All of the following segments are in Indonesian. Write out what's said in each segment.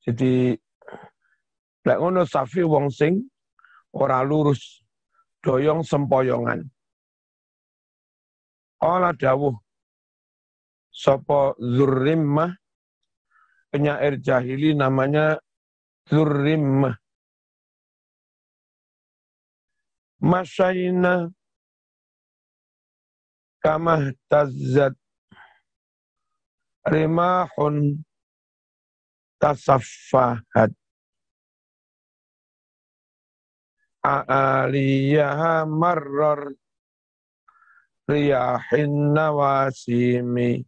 Jadi lek ngono safi wong sing ora lurus, doyong sempoyongan. Ala dawuh sapa Dzurrimmah, penyair jahili namanya Dzurrimmah. Masyaina kama tazzat rimahun tasaffahat a'aliyaha marrar riyahin nawasimi.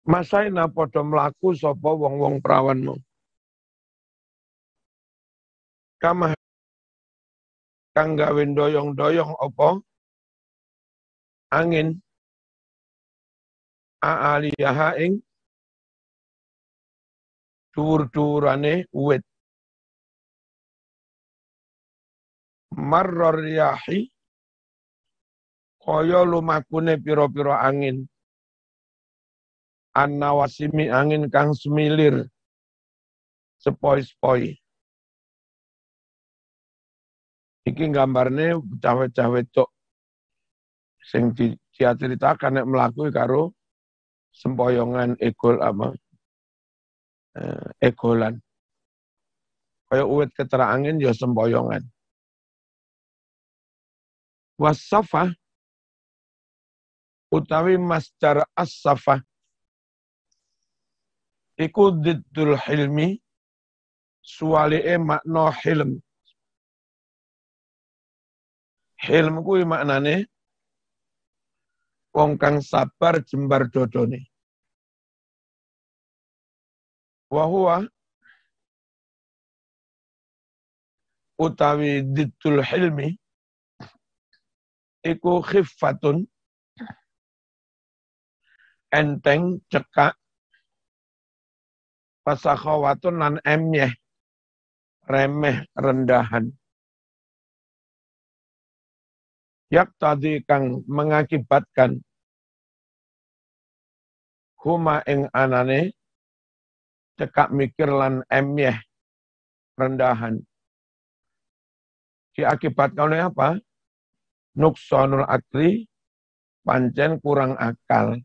Masaina padha mlaku sapa wong-wong prawanmu. Kama kang gawe doyong-doyong apa angin a'aliyaha ing dhuwur-dhuwurane uwit. Marrar riyahi kaya lumakune pira-pira angin. An-nawasimi angin kang semilir sepoi-sepoi. Iki gambarne bocah-bocah wedok sing diceritakan nek mlaku karo sempoyongan egol apa egolan. Kaya uwit ketera angin ya sempoyongan. Wasafah utawi masdar as-safah iku diddul hilmi, suwali'e makna hilm. Hilm kuwi maknane wong kang sabar jembar dodone. Wa huwa utawi diddul hilmi iku khiffatun, enteng, cekak, fasakhawatun lan emyeh, remeh, rendahan. Yak tadi kang mengakibatkan huma ing anane cekak mikir lan emyeh, rendahan. Diakibatkan oleh apa? Nuksonul akli, pancen kurang akal.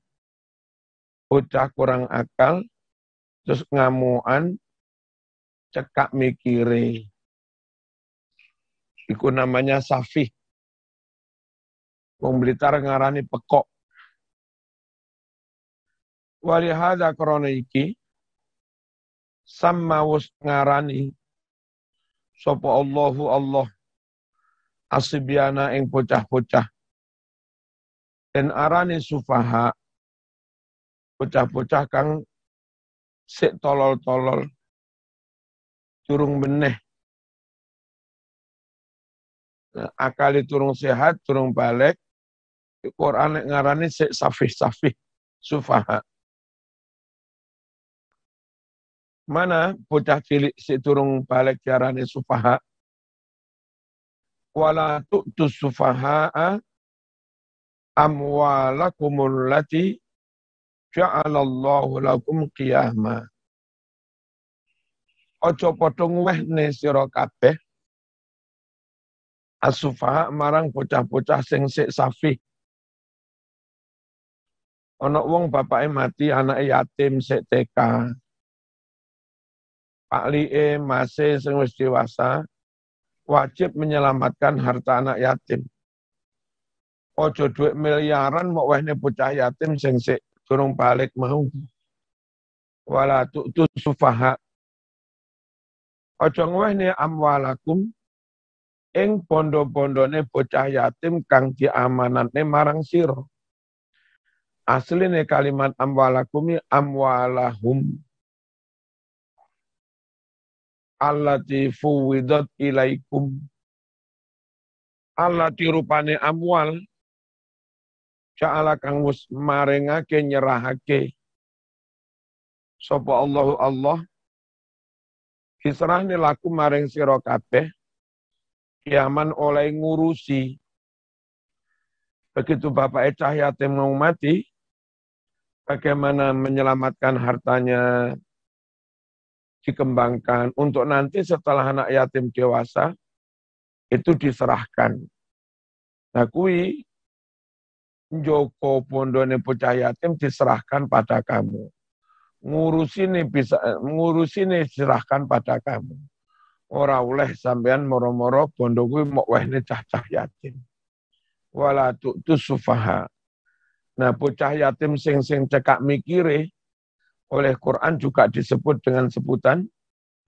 Bocah kurang akal, terus ngamuan, cekak mikire. Iku namanya safih. Wong Blitar ngarani pekok. Walihada krana iki sammawus ngarani sapa Allahu Allah asibyana ing bocah-bocah. Dan arani sufaha, bocah-bocah kang sik tolol-tolol, durung beneh. Akali turung sehat, turung balik. Quran ngarani sik safih-safih, sufaha. Mana bocah cilik sik turung balik diarani sufaha? Wala tu'tus sufaha'a amwalakumul lati ja'alallahu lakum qiyama. Ojo padha ngwehne sira kabeh as-sufaha marang bocah-bocah sing sik safih. Ana wong bapake mati, anake yatim sik TK. Pak li'e mase sing wis dewasa wajib menyelamatkan harta anak yatim. Ojo duit miliaran mau wehne bocah yatim sing sik durung balik mau. Wala tu'tu sufaha. Ojo ngwehne amwalakum ing bondo-bondone bocah yatim kang diamanatne marang sira. Asline kalimat amwalakumi amwalahum allati fuwidat ilaikum. Allati rupane amwal ja'ala kang wis maringake nyerahake sapa Allahu Allah diserahne laku maring sira kabeh kiaman oleh ngurusi. Begitu bapak cah yatim mau mati, bagaimana menyelamatkan hartanya, dikembangkan untuk nanti setelah anak yatim dewasa itu diserahkan. Nah kui Joko pondone bocah yatim diserahkan pada kamu. Ngurusi ini diserahkan pada kamu. Ora oleh sampean moro-moro bondo kuwi mok wehne cah-cah yatim. Wala tu'tu sufaha. Nah, bocah yatim sing cekak mikire oleh Quran juga disebut dengan sebutan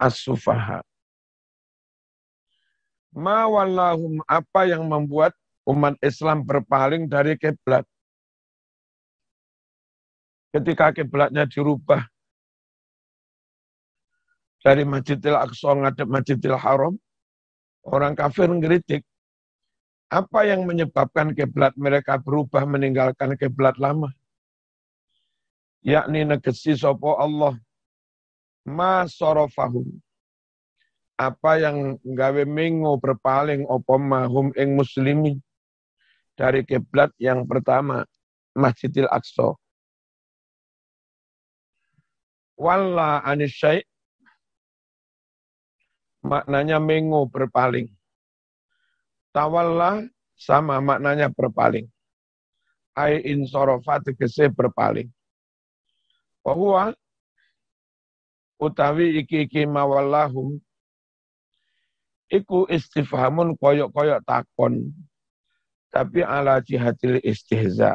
as-sufaha. Ma wallahum, apa yang membuat umat Islam berpaling dari kiblat? Ketika kiblatnya dirubah dari Masjidil Aqsa ngadep Masjidil Haram, orang kafir ngeritik. Apa yang menyebabkan kiblat mereka berubah meninggalkan kiblat lama? Yakni negesi sapa Allah ma sorofahum. Apa yang nggawe mengo berpaling apa mahum ing muslimin dari kiblat yang pertama Masjidil Aqsa. Walla anisyai, maknanya mengo berpaling. Tawalla sama maknanya berpaling. Ai insorofa tegese berpaling. Bahwa utawi iki mawallahum iku istifhamun koyok-koyok takon. Tapi ala jihadil istihza.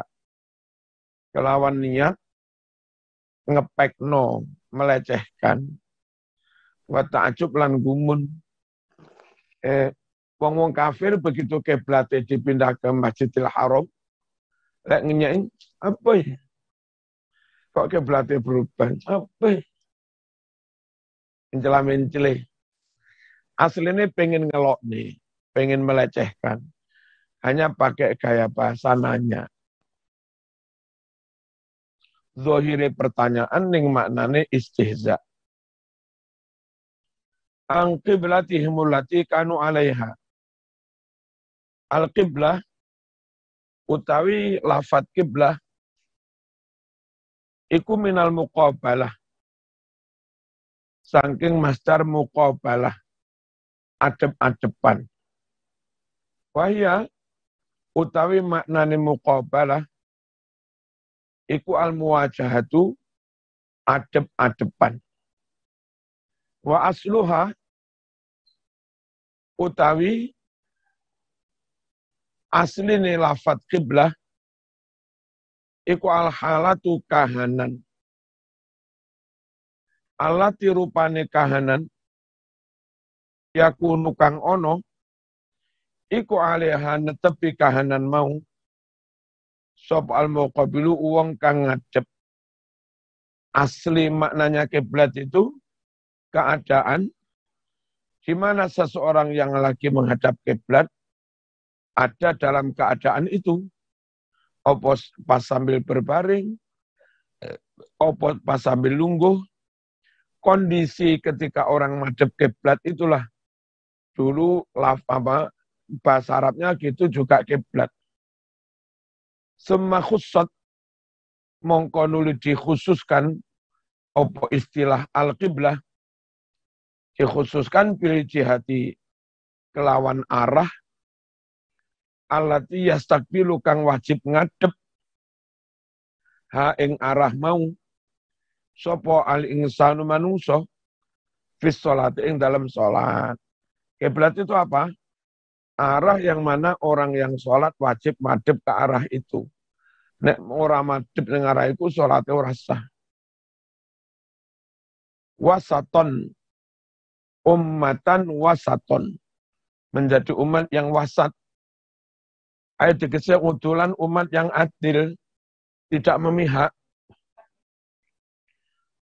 Kelawan niat ngepekno, melecehkan. Wa ta'ajub lan gumun. Wong kafir begitu kiblate dipindah ke Masjidil Haram, lek ngenyain apa ya? Kok kiblate berubah? Apa ya? Mencela-mencele. Aslinya pengen ngelok nih, pengen melecehkan. Hanya pakai gaya bahasa nanya. Zohire pertanyaan ning maknane istihza. Ang qiblatihimul lati kanu alaiha. Al-qiblah utawi lafat qiblah iku minal muqabalah. Saking masdar muqabalah, adep-adepan. Wahya utawi maknane muqabalah iku al-muwajahatu, adep-adepan. Wa asluha utawi asline lafat qiblah iku al-halatu kahanan. Alati rupane kahanan yakunu kang ono iku alaiha netepi kahanan mau sop al-muqabilu uang kang ngadep. Asli maknanya kiblat itu keadaan di mana seseorang yang lagi menghadap kiblat ada dalam keadaan itu. Opo pas sambil berbaring, opo pas sambil lungguh. Kondisi ketika orang madhep kiblat itulah dulu bahasa Arabnya gitu juga kiblat. Semua khusus mongko nuli dikhususkan opo istilah al-qiblah dikhususkan pilih jihati kelawan arah allati yastaqbilu kang wajib ngadep ha ing arah mau sapa al insanu manungsa fis salat ing dalam salat. Kiblat itu apa? Arah yang mana orang yang salat wajib madhep ke arah itu. Nek ora madhep ning arah iku salate ora sah. Wasaton, ummatan wasaton, menjadi umat yang wasat. Ayat dikasih utulan umat yang adil, tidak memihak.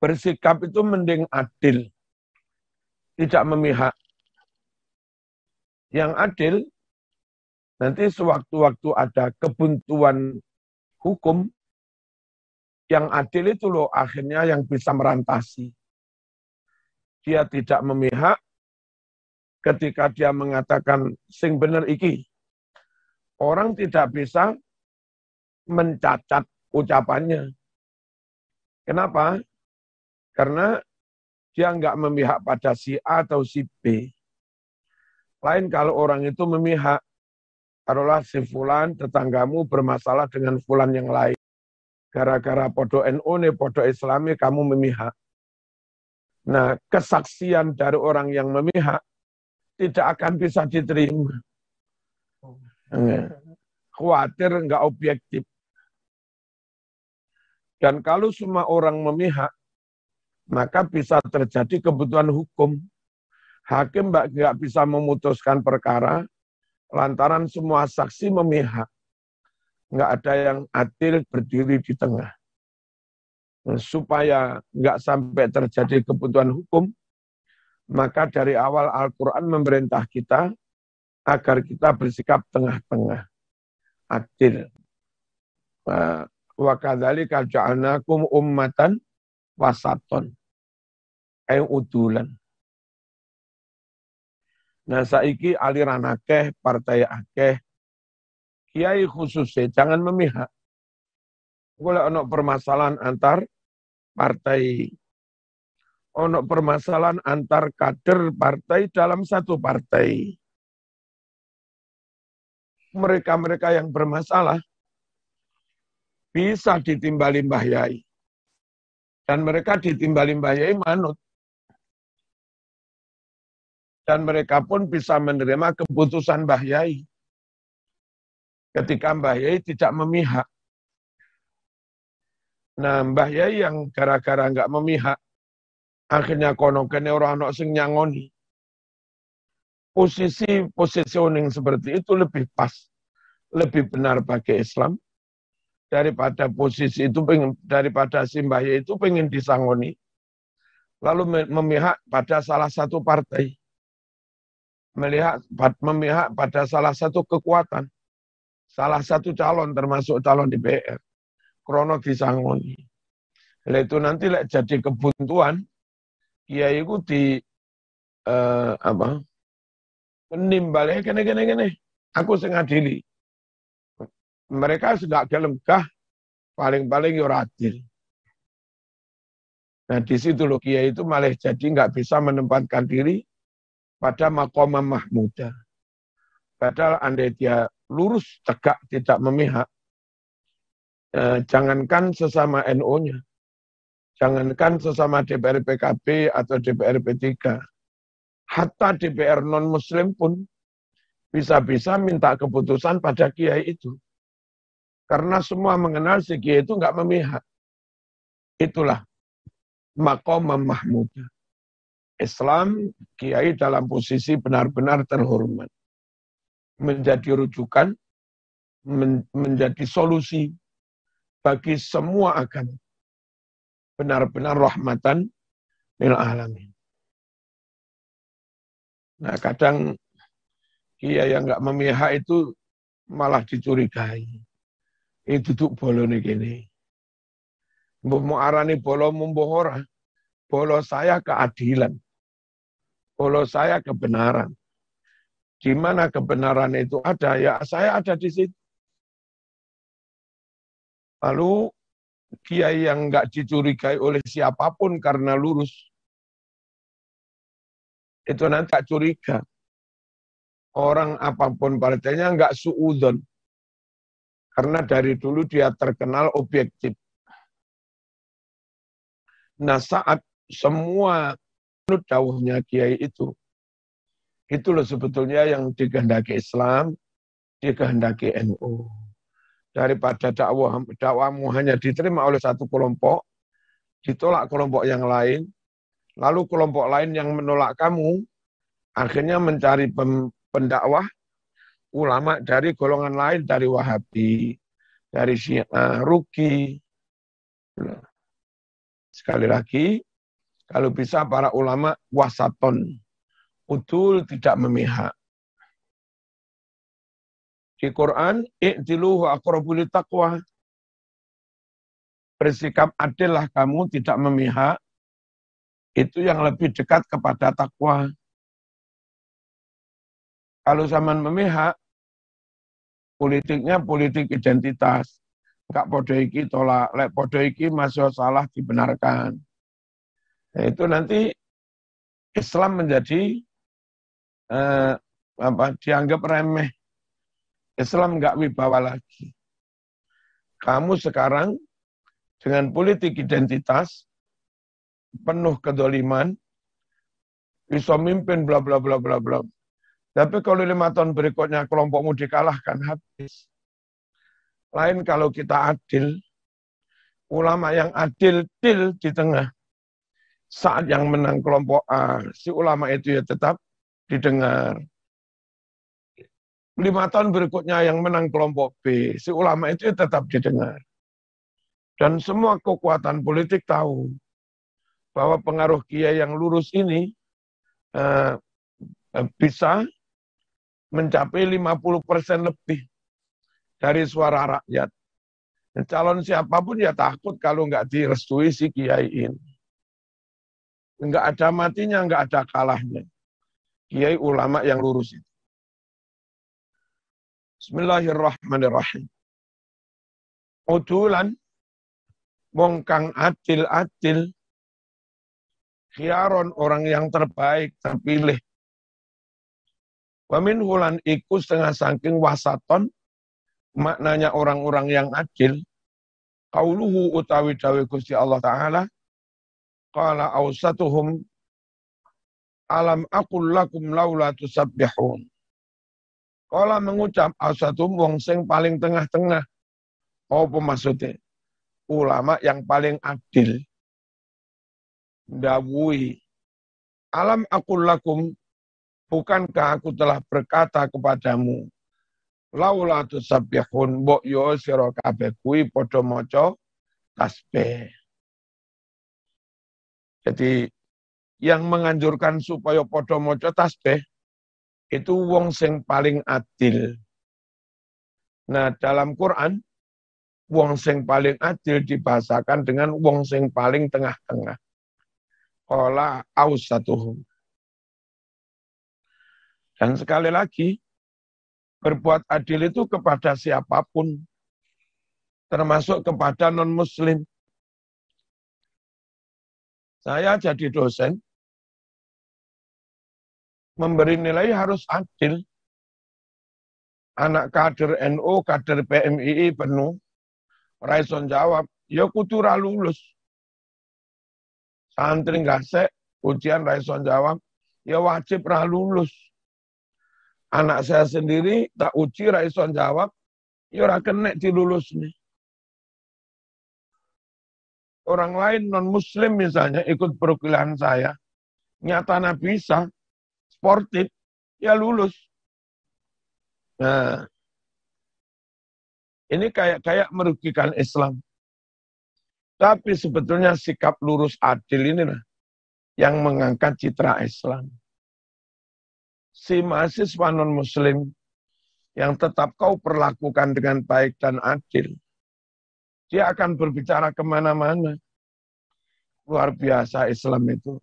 Bersikap itu mending adil, tidak memihak. Yang adil, nanti sewaktu-waktu ada kebuntuan hukum, yang adil itu loh akhirnya yang bisa merantasi. Dia tidak memihak ketika dia mengatakan sing bener iki. Orang tidak bisa mencacat ucapannya. Kenapa? Karena dia nggak memihak pada si A atau si B. Lain kalau orang itu memihak, taruhlah si fulan tetanggamu bermasalah dengan fulan yang lain. Gara-gara podo NU nih, podo Islami kamu memihak. Nah, kesaksian dari orang yang memihak tidak akan bisa diterima. Khawatir nggak objektif. Dan kalau semua orang memihak, maka bisa terjadi kebutuhan hukum. Hakim nggak bisa memutuskan perkara lantaran semua saksi memihak. Nggak ada yang adil berdiri di tengah. Supaya nggak sampai terjadi kebutuhan hukum, maka dari awal Al-Quran memerintah kita agar kita bersikap tengah-tengah, adil. Wa kadzalika ja'alnakum ummatan wasaton. Udulan. Nah saiki aliran akeh, partai akeh, kiai khususnya jangan memihak. Kalau ono permasalahan antar partai, ono permasalahan antar kader partai dalam satu partai. Mereka-mereka yang bermasalah bisa ditimbali Mbah Yai. Dan mereka ditimbali Mbah Yai manut. Dan mereka pun bisa menerima keputusan Mbah Yai. Ketika Mbah Yai tidak memihak. Nah, Mbah Yai yang gara-gara nggak memihak, akhirnya kono kene ora ono sing nyangoni. Posisi positioning seperti itu lebih pas, lebih benar bagi Islam daripada posisi itu daripada si Mbah Yai itu pengen disangoni, lalu memihak pada salah satu partai, memihak pada salah satu kekuatan, salah satu calon termasuk calon DPR, krono disangoni. Itu nanti jadi kebuntuan, kiai itu menimbali kene. Aku sing adili. Mereka sudah gelem-gah, paling-paling yo adil. Nah di situ loh kiai itu malah jadi nggak bisa menempatkan diri pada maqamah mahmudah. Padahal andai dia lurus, tegak, tidak memihak, jangankan sesama NU-nya, jangankan sesama DPR PKB atau DPR P3, hatta DPR non-muslim pun bisa-bisa minta keputusan pada kiai itu. Karena semua mengenal si kiai itu nggak memihak. Itulah maqamah mahmudah. Islam, kiai dalam posisi benar-benar terhormat. Menjadi rujukan, menjadi solusi bagi semua agama. Benar-benar rahmatan lil alamin. Nah kadang kiai yang nggak memihak itu malah dicurigai. Itu duduk bolo nih gini. Mau arani bolo membohora. Bolo saya keadilan. Bolo saya kebenaran. Di mana kebenaran itu ada, ya saya ada di situ. Lalu kiai yang nggak dicurigai oleh siapapun karena lurus, itu nanti tak curiga. Orang apapun partainya nggak suudon. Karena dari dulu dia terkenal objektif. Nah saat semua menurut dawuhnya kiai itu loh sebetulnya yang dikehendaki Islam, dikehendaki NU. Daripada dakwamu hanya diterima oleh satu kelompok, ditolak kelompok yang lain, lalu kelompok lain yang menolak kamu, akhirnya mencari pendakwah ulama dari golongan lain, dari Wahabi, dari Syiah, rugi. Sekali lagi, kalau bisa para ulama wasaton, udul tidak memihak. Di Quran, i'dilu wa aqrabu taqwa. Bersikap adillah kamu, tidak memihak. Itu yang lebih dekat kepada takwa. Kalau zaman memihak, politiknya politik identitas, Enggak podo iki tolak, lek podo iki masih salah dibenarkan. Nah, itu nanti Islam menjadi dianggap remeh. Islam enggak wibawa lagi. Kamu sekarang dengan politik identitas penuh kedoliman, bisa mimpin bla bla bla bla bla. Tapi kalau 5 tahun berikutnya kelompokmu dikalahkan, habis. Lain kalau kita adil, ulama yang adil di tengah. Saat yang menang kelompok A, si ulama itu ya tetap didengar. 5 tahun berikutnya yang menang kelompok B, si ulama itu ya tetap didengar. Dan semua kekuatan politik tahu bahwa pengaruh kiai yang lurus ini bisa mencapai 50% lebih dari suara rakyat. Calon siapapun ya takut kalau nggak direstui si kiai ini. Nggak ada matinya, nggak ada kalahnya. Kiai ulama yang lurus itu. Bismillahirrahmanirrahim. Udulan, wong kang adil-adil, khiaron orang yang terbaik, terpilih. Wamin hulan iku setengah saking wasaton, maknanya orang-orang yang adil, qauluhu utawi dawe Gusti Allah Ta'ala, qala awsatuhum alam aqul lakum laula tusabbihun. Qala mengucap awsatuhum wong sing paling tengah-tengah. Apa maksudnya? Ulama yang paling adil. Dawuhi, alam aqul lakum, bukankah aku telah berkata kepadamu, laula tusabbihun, mbok yo sira kabeh kuwi padha maca tasbih. Jadi yang menganjurkan supaya padha maca tasbih itu wong sing paling adil. Nah, dalam Quran wong sing paling adil dibahasakan dengan wong sing paling tengah-tengah. Qala awsatuhum. Dan sekali lagi, berbuat adil itu kepada siapapun, termasuk kepada non-muslim. Saya jadi dosen, memberi nilai harus adil. Anak kader NU, kader PMII penuh, raison jawab, ya kudu ra lulus. Santri gasek, ujian raison jawab, ya wajib ra lulus. Anak saya sendiri tak uji raison jawab, ya ora kena dilulus nih. Orang lain non-muslim misalnya ikut perkuliahan saya, nyatanya bisa, sportif, ya lulus. Nah, ini kayak merugikan Islam. Tapi sebetulnya sikap lurus adil inilah yang mengangkat citra Islam. Si mahasiswa non-muslim yang tetap kau perlakukan dengan baik dan adil, dia akan berbicara kemana-mana. Luar biasa Islam itu.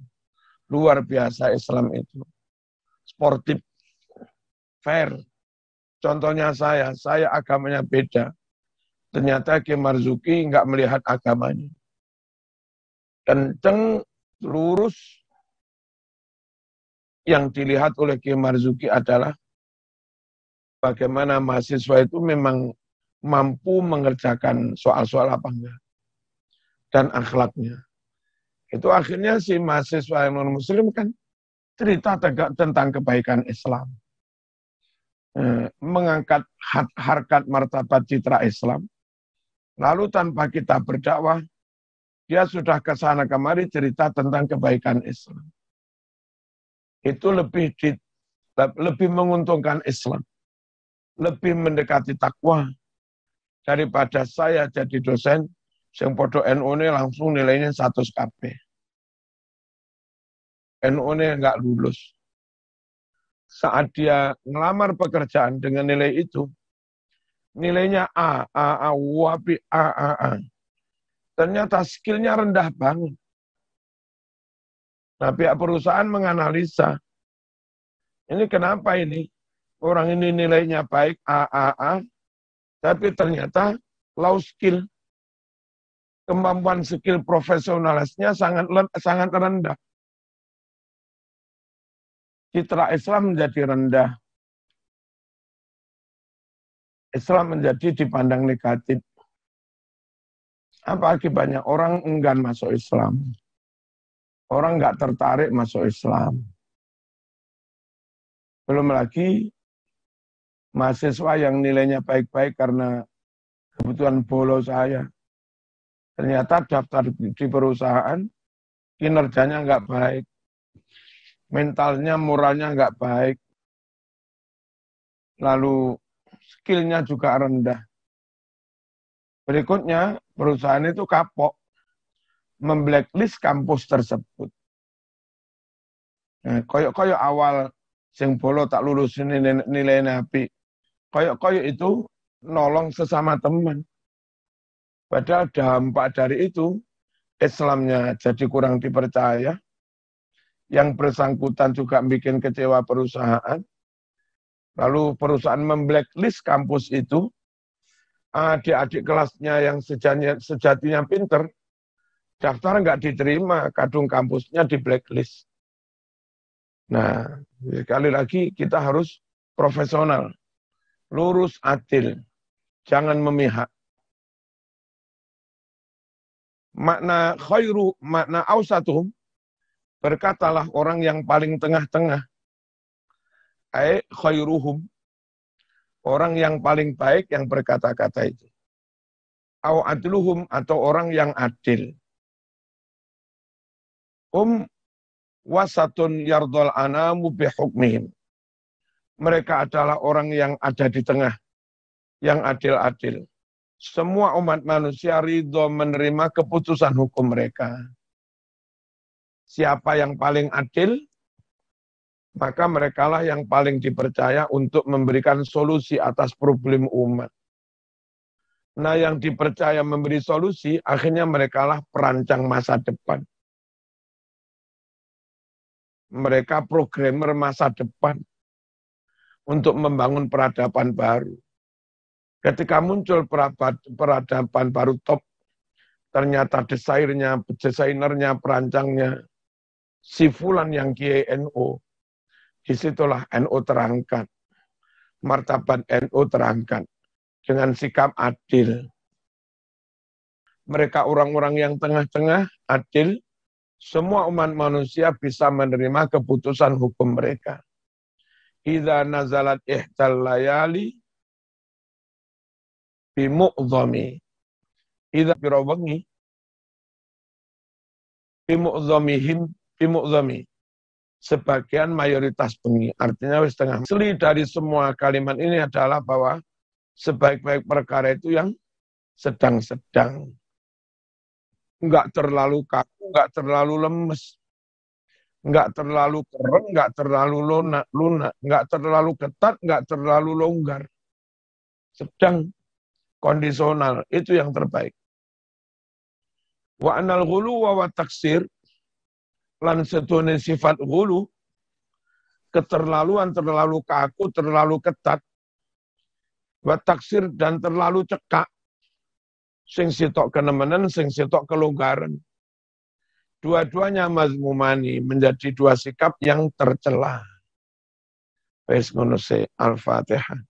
Luar biasa Islam itu. Sportif, fair. Contohnya saya agamanya beda. Ternyata Kiai Marzuki nggak melihat agamanya. Kenceng, lurus. Yang dilihat oleh Kiai Marzuki adalah bagaimana mahasiswa itu memang mampu mengerjakan soal-soal apa enggak. Dan akhlaknya. Itu akhirnya si mahasiswa yang non-muslim kan cerita tentang kebaikan Islam. Mengangkat harkat martabat citra Islam. Lalu tanpa kita berdakwah, dia sudah ke sana kemari cerita tentang kebaikan Islam. Itu lebih menguntungkan Islam. Lebih mendekati takwa daripada saya jadi dosen yang podo NU ini langsung nilainya 100 KB. NU ini nggak lulus. Saat dia ngelamar pekerjaan dengan nilai itu, nilainya A, wapi A. Ternyata skillnya rendah banget. Nah, pihak perusahaan menganalisa, ini kenapa ini? Orang ini nilainya baik A, tapi ternyata low skill. Kemampuan skill profesionalisnya sangat rendah. Citra Islam menjadi rendah. Islam menjadi dipandang negatif. Apa akibatnya? Orang enggan masuk Islam. Orang nggak tertarik masuk Islam. Belum lagi mahasiswa yang nilainya baik-baik karena kebutuhan bolos saya. Ternyata daftar di perusahaan, kinerjanya nggak baik. Mentalnya, moralnya nggak baik. Lalu skillnya juga rendah. Berikutnya, perusahaan itu kapok memblacklist kampus tersebut. Nah, koyok-koyok awal sing bolo tak lulus nilai nabi. Koyok-koyok itu nolong sesama teman. Padahal dampak dari itu, Islamnya jadi kurang dipercaya. Yang bersangkutan juga bikin kecewa perusahaan. Lalu perusahaan memblacklist kampus itu, adik-adik kelasnya yang sejatinya pinter, daftar nggak diterima, kadung kampusnya di blacklist. Nah, sekali lagi kita harus profesional, lurus, adil, jangan memihak. Makna khairu, makna ausatuhum, berkatalah orang yang paling tengah-tengah. Ai khairuhum, orang yang paling baik yang berkata-kata itu. Au adluhum, atau orang yang adil. Wasatun yardol anamu bihukmihim. Mereka adalah orang yang ada di tengah, yang adil-adil. Semua umat manusia ridho menerima keputusan hukum mereka. Siapa yang paling adil, maka merekalah yang paling dipercaya untuk memberikan solusi atas problem umat. Nah, yang dipercaya memberi solusi, akhirnya merekalah perancang masa depan. Mereka programmer masa depan untuk membangun peradaban baru. Ketika muncul peradaban baru top, ternyata desainernya, perancangnya, si Fulan yang Kiai NU. Disitulah NU terangkat. Martabat NU terangkat. Dengan sikap adil. Mereka orang-orang yang tengah-tengah, adil, semua umat manusia bisa menerima keputusan hukum mereka. Idza nazalat ihdal layali bimu'dhami. Idza birawangi bimu'dhami. Sebagian mayoritas bengi. Artinya wis tengah. Asli dari semua kalimat ini adalah bahwa sebaik-baik perkara itu yang sedang-sedang. Enggak terlalu kaku, enggak terlalu lemes. Enggak terlalu keren, enggak terlalu lunak, enggak terlalu ketat, enggak terlalu longgar. Sedang, kondisional, itu yang terbaik. Wa anal ghulu wa taksir, lan setune sifat ghulu, keterlaluan, terlalu kaku, terlalu ketat, wa taksir, dan terlalu cekak, sing sitok kenemenan, sing sitok kelonggaran. Dua-duanya mazmumani, menjadi dua sikap yang tercela. Wes ngono se, Al-Fatihah.